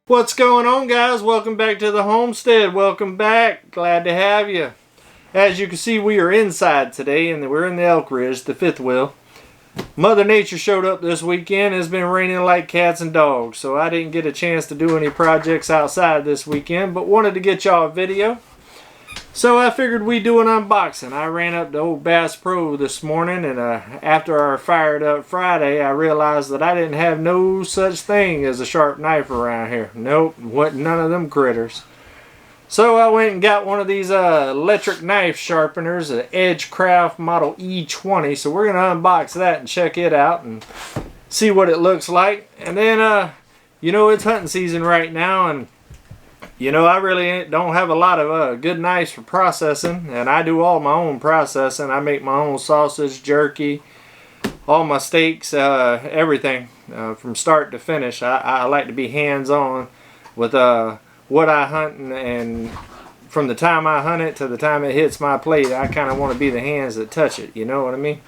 What's going on, guys? Welcome back to the homestead. Welcome back. Glad to have you. As you can see, we are inside today and we're in the Elk Ridge, the fifth wheel. Mother Nature showed up this weekend. It's been raining like cats and dogs, so I didn't get a chance to do any projects outside this weekend, but wanted to get y'all a video. So I figured we'd do an unboxing. I ran up to old Bass Pro this morning, and after our Fired Up Friday, I realized that I didn't have no such thing as a sharp knife around here. Nope, wasn't none of them critters. So I went and got one of these electric knife sharpeners, an Edgecraft model E20. So we're going to unbox that and check it out and see what it looks like. And then, you know, it's hunting season right now, and you know, I really don't have a lot of good knives for processing, and I do all my own processing. I make my own sausage, jerky, all my steaks, everything from start to finish. I like to be hands-on with what I hunt, and from the time I hunt it to the time it hits my plate, I kind of want to be the hands that touch it, you know what I mean?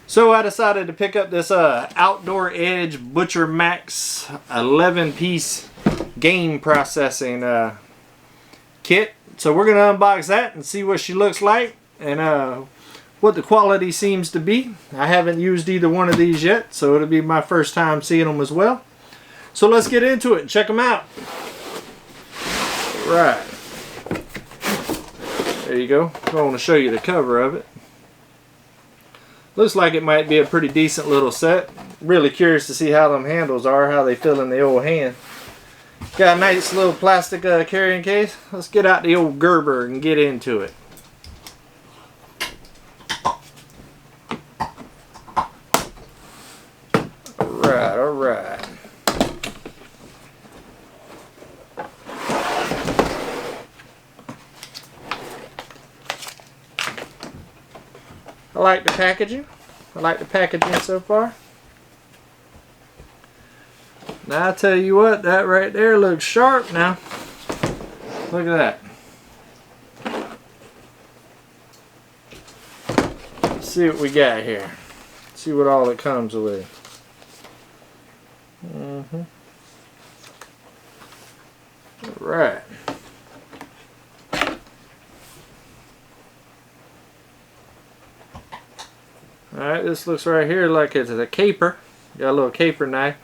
So I decided to pick up this Outdoor Edge Butchermax 11-piece game processing kit. So we're going to unbox that and see what she looks like and what the quality seems to be. I haven't used either one of these yet, so it'll be my first time seeing them as well. So let's get into it and check them out. All right. There you go. I want to show you the cover of it. Looks like it might be a pretty decent little set. Really curious to see how them handles are, how they feel in the old hand. Got a nice little plastic carrying case. Let's get out the old Gerber and get into it. Alright, alright. I like the packaging. I like the packaging so far. Now I tell you what, that right there looks sharp now. Look at that. Let's see what we got here. See what all it comes with. Alright. Alright, this looks right here like it's a caper. Got a little caper knife.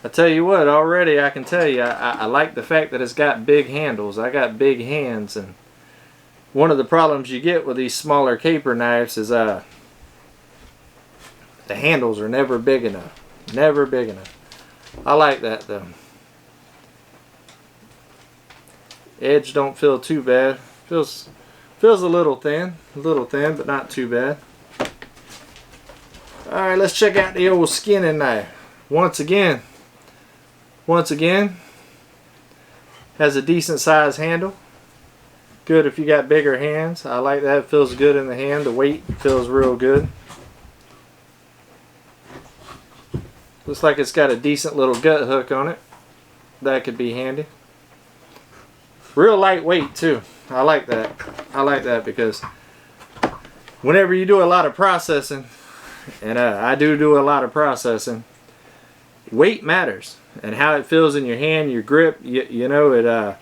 I tell you what, already I can tell you, I like the fact that it's got big handles. I got big hands, and one of the problems you get with these smaller caper knives is the handles are never big enough. Never big enough. I like that though. Edge don't feel too bad. Feels a little thin, but not too bad. All right, let's check out the old skinning knife. Once again, has a decent size handle. Good if you got bigger hands. I like that. It feels good in the hand. The weight feels real good. Looks like it's got a decent little gut hook on it. That could be handy. Real lightweight too. I like that. I like that because whenever you do a lot of processing, and I do a lot of processing, weight matters, and how it feels in your hand, your grip. You know it.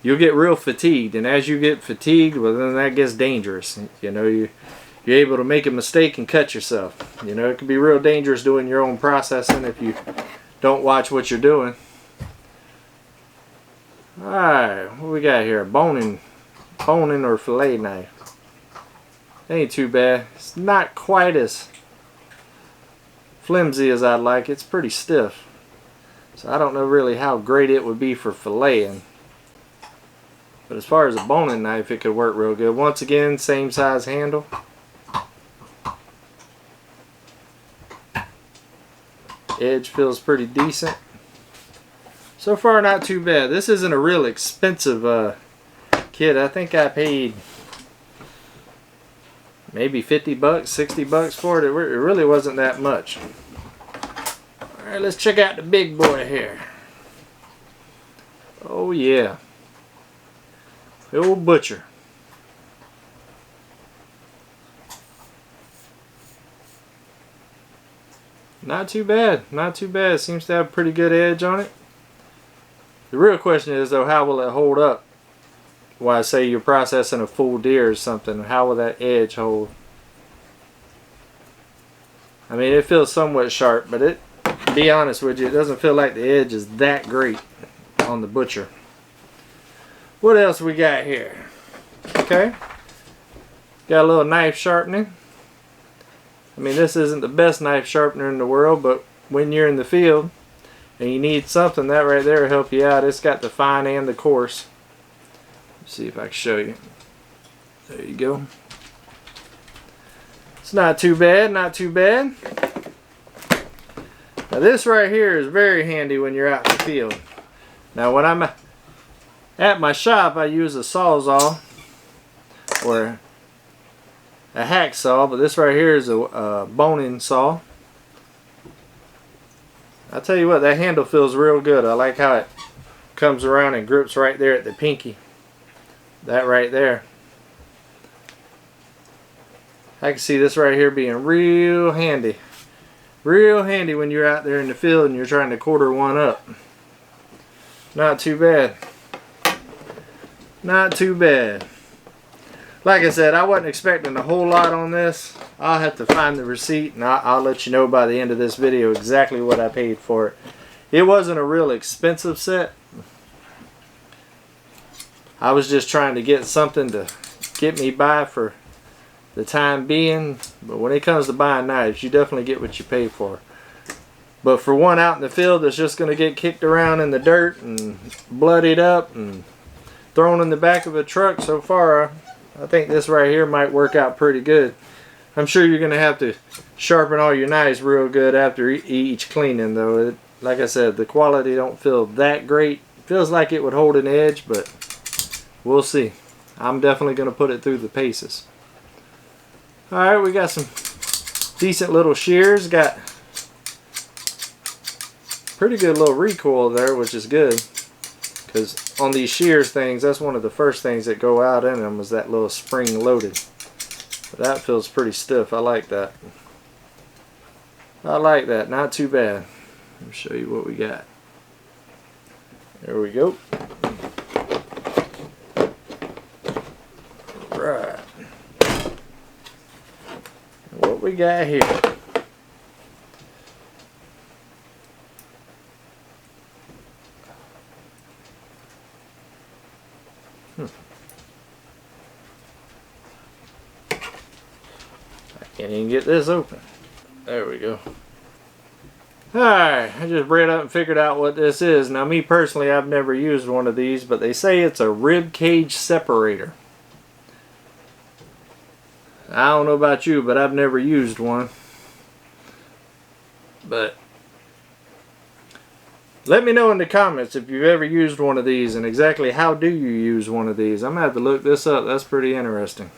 You'll get real fatigued, and as you get fatigued, well, then that gets dangerous. You know, you're able to make a mistake and cut yourself. You know, it can be real dangerous doing your own processing if you don't watch what you're doing. All right, what we got here? Boning or fillet knife. Ain't too bad. It's not quite as flimsy as I'd like. It's pretty stiff. So I don't know really how great it would be for filleting. But as far as a boning knife, it could work real good. Once again, same size handle. Edge feels pretty decent. So far, not too bad. This isn't a real expensive kit. I think I paid maybe 50 bucks, 60 bucks for it. It really wasn't that much. Alright, let's check out the big boy here. Oh yeah. The old Butcher. Not too bad. Not too bad. Seems to have a pretty good edge on it. The real question is though, how will it hold up? While say you're processing a full deer or something, how will that edge hold? I mean, it feels somewhat sharp, but to be honest with you, it doesn't feel like the edge is that great on the butcher. What else we got here? Okay. Got a little knife sharpening. I mean, this isn't the best knife sharpener in the world, but when you're in the field and you need something, that right there will help you out. It's got the fine and the coarse. Let's see if I can show you. There you go. It's not too bad, not too bad. Now this right here is very handy when you're out in the field. Now when I'm at my shop, I use a sawzall or a hacksaw, but this right here is a boning saw. I'll tell you what, that handle feels real good. I like how it comes around and grips right there at the pinky. That right there. I can see this right here being real handy. Real handy when you're out there in the field and you're trying to quarter one up. Not too bad. Not too bad. Like I said, I wasn't expecting a whole lot on this. I'll have to find the receipt and I'll let you know by the end of this video exactly what I paid for it. It wasn't a real expensive set. I was just trying to get something to get me by for the time being. But when it comes to buying knives, you definitely get what you pay for. But for one out in the field that's just going to get kicked around in the dirt and bloodied up and thrown in the back of a truck, so far I think this right here might work out pretty good. I'm sure you're going to have to sharpen all your knives real good after each cleaning though. Like I said, the quality don't feel that great. Feels like it would hold an edge, but we'll see. I'm definitely going to put it through the paces. Alright, we got some decent little shears. Got pretty good little recoil there, which is good. Because on these shears things, that's one of the first things that go out in them is that little spring loaded. But that feels pretty stiff. I like that. I like that. Not too bad. Let me show you what we got. There we go. Right. What we got here? Can't even get this open. There we go. Alright, I just read up and figured out what this is. Now me personally, I've never used one of these, but they say it's a rib cage separator. I don't know about you, but I've never used one. But let me know in the comments if you've ever used one of these and exactly how do you use one of these. I'm going to have to look this up. That's pretty interesting.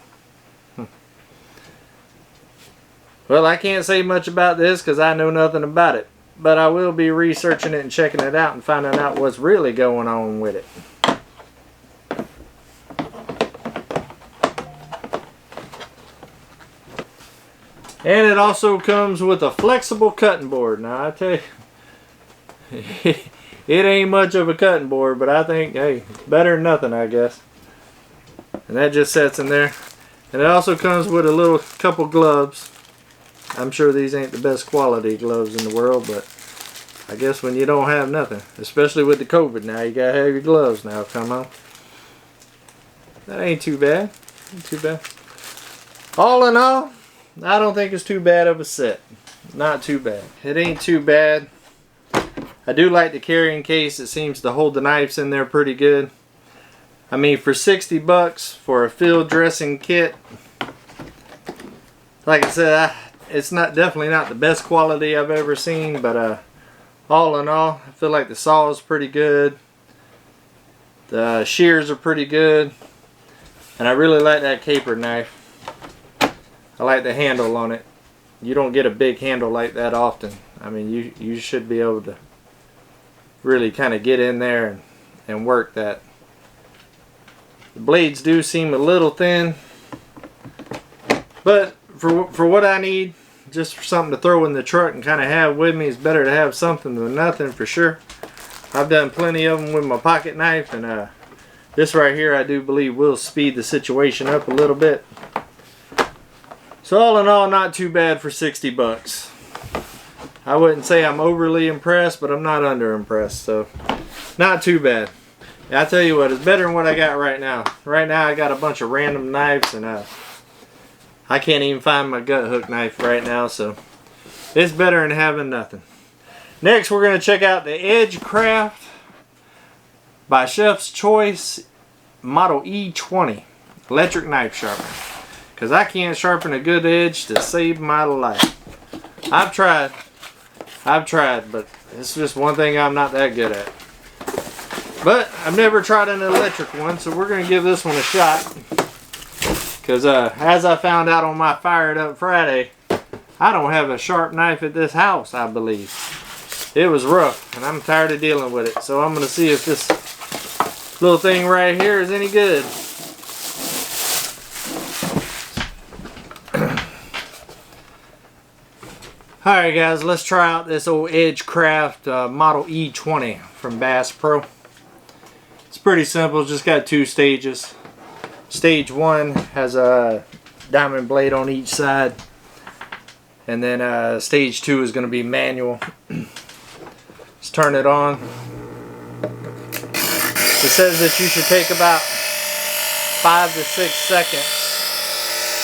Well, I can't say much about this because I know nothing about it. But I will be researching it and checking it out and finding out what's really going on with it. And it also comes with a flexible cutting board. Now I tell you, it ain't much of a cutting board, but I think, hey, better than nothing, I guess. And that just sits in there. And it also comes with a little couple gloves. I'm sure these ain't the best quality gloves in the world, but I guess when you don't have nothing, especially with the COVID now, you gotta have your gloves now, come on. That ain't too bad. Ain't too bad. All in all, I don't think it's too bad of a set. Not too bad. It ain't too bad. I do like the carrying case. It seems to hold the knives in there pretty good. I mean, for 60 bucks for a field dressing kit, like I said, it's definitely not the best quality I've ever seen, but all in all, I feel like the saw is pretty good. The shears are pretty good. And I really like that caper knife. I like the handle on it. You don't get a big handle like that often. I mean, you should be able to really kind of get in there and work that. The blades do seem a little thin, but for what I need, just for something to throw in the truck and kind of have with me. It's better to have something than nothing for sure. I've done plenty of them with my pocket knife, and this right here I do believe will speed the situation up a little bit. So all in all, not too bad for 60 bucks. I wouldn't say I'm overly impressed, but I'm not under impressed, so not too bad. I tell you what, it's better than what I got right now. Right now I got a bunch of random knives, and I can't even find my gut hook knife right now, so it's better than having nothing. Next, we're going to check out the Edgecraft by Chef's Choice Model E20 electric knife sharpener. Because I can't sharpen a good edge to save my life. I've tried, but it's just one thing I'm not that good at. But I've never tried an electric one, so we're going to give this one a shot. Because as I found out on my Fired Up Friday, I don't have a sharp knife at this house, I believe. It was rough, and I'm tired of dealing with it. So I'm going to see if this little thing right here is any good. Alright guys, let's try out this old Edgecraft Model E20 from Bass Pro. It's pretty simple, just got 2 stages. Stage 1 has a diamond blade on each side. And then stage 2 is going to be manual. Let's turn it on. It says that you should take about 5 to 6 seconds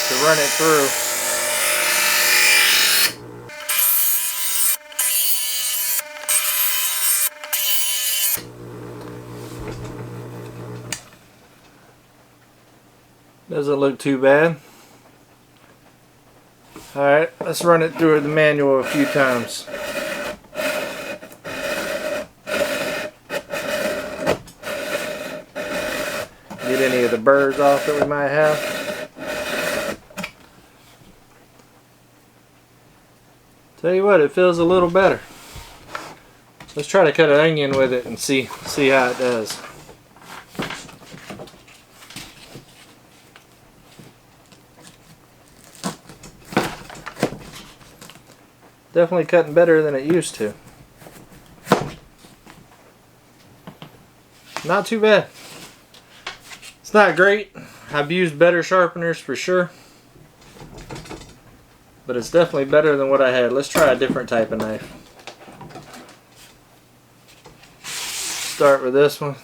to run it through. Doesn't look too bad. Alright, let's run it through the manual a few times. Get any of the burrs off that we might have. Tell you what, it feels a little better. Let's try to cut an onion with it and see how it does. Definitely cutting better than it used to. Not too bad. It's not great. I've used better sharpeners for sure. But it's definitely better than what I had. Let's try a different type of knife. Start with this one.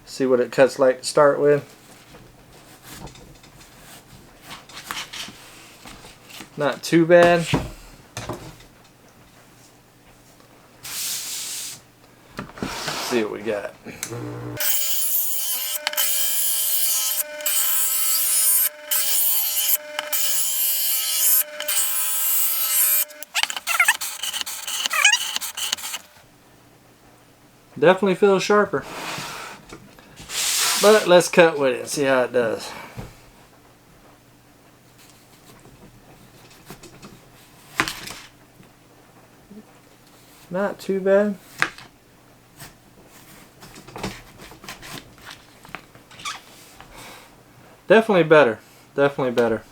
See what it cuts like to start with. Not too bad. See what we got. Definitely feels sharper. But let's cut with it and see how it does. Not too bad. Definitely better. Definitely better.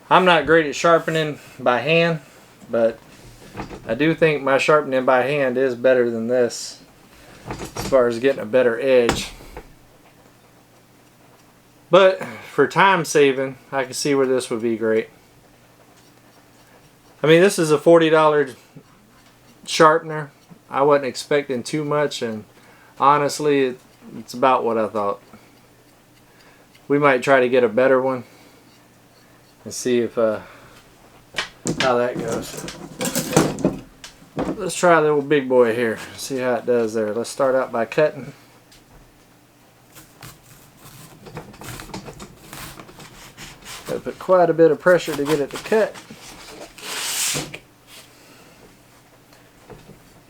I'm not great at sharpening by hand, but I do think my sharpening by hand is better than this as far as getting a better edge. But for time saving, I can see where this would be great. I mean, this is a $40 sharpener. I wasn't expecting too much, and honestly, it's about what I thought. We might try to get a better one and see if how that goes. Let's try the old big boy here. See how it does there. Let's start out by cutting. Gotta put quite a bit of pressure to get it to cut.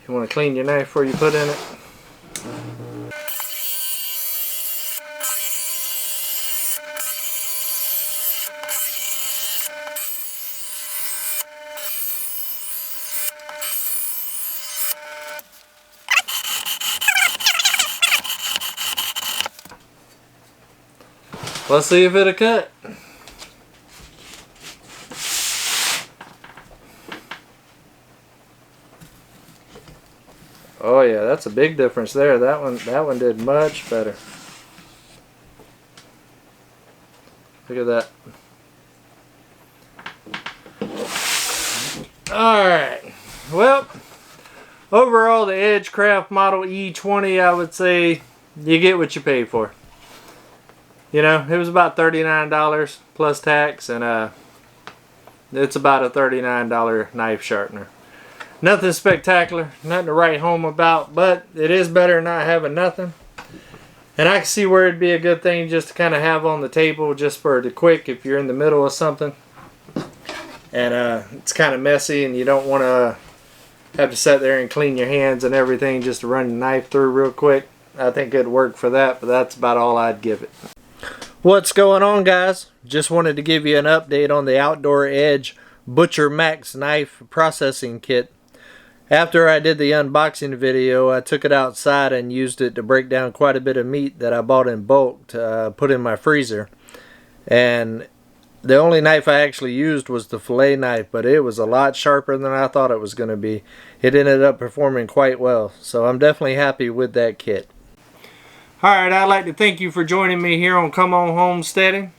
You want to clean your knife before you put in it. Let's see if it'll cut. Oh yeah, that's a big difference there. That one did much better. Look at that. Alright. Well, overall the Edgecraft Model E20, I would say you get what you pay for. You know, it was about $39 plus tax, and it's about a $39 knife sharpener. Nothing spectacular, nothing to write home about, but it is better than not having nothing. And I can see where it'd be a good thing just to kind of have on the table just for the quick if you're in the middle of something. And it's kind of messy and you don't want to have to sit there and clean your hands and everything just to run the knife through real quick. I think it'd work for that, but that's about all I'd give it. What's going on, guys? Just wanted to give you an update on the Outdoor Edge Butchermax knife processing kit. After I did the unboxing video, I took it outside and used it to break down quite a bit of meat that I bought in bulk to put in my freezer. And the only knife I actually used was the fillet knife, but it was a lot sharper than I thought it was going to be. It ended up performing quite well, so I'm definitely happy with that kit. Alright, I'd like to thank you for joining me here on Come On Homesteading.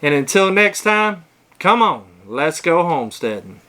And until next time, come on, let's go homesteading.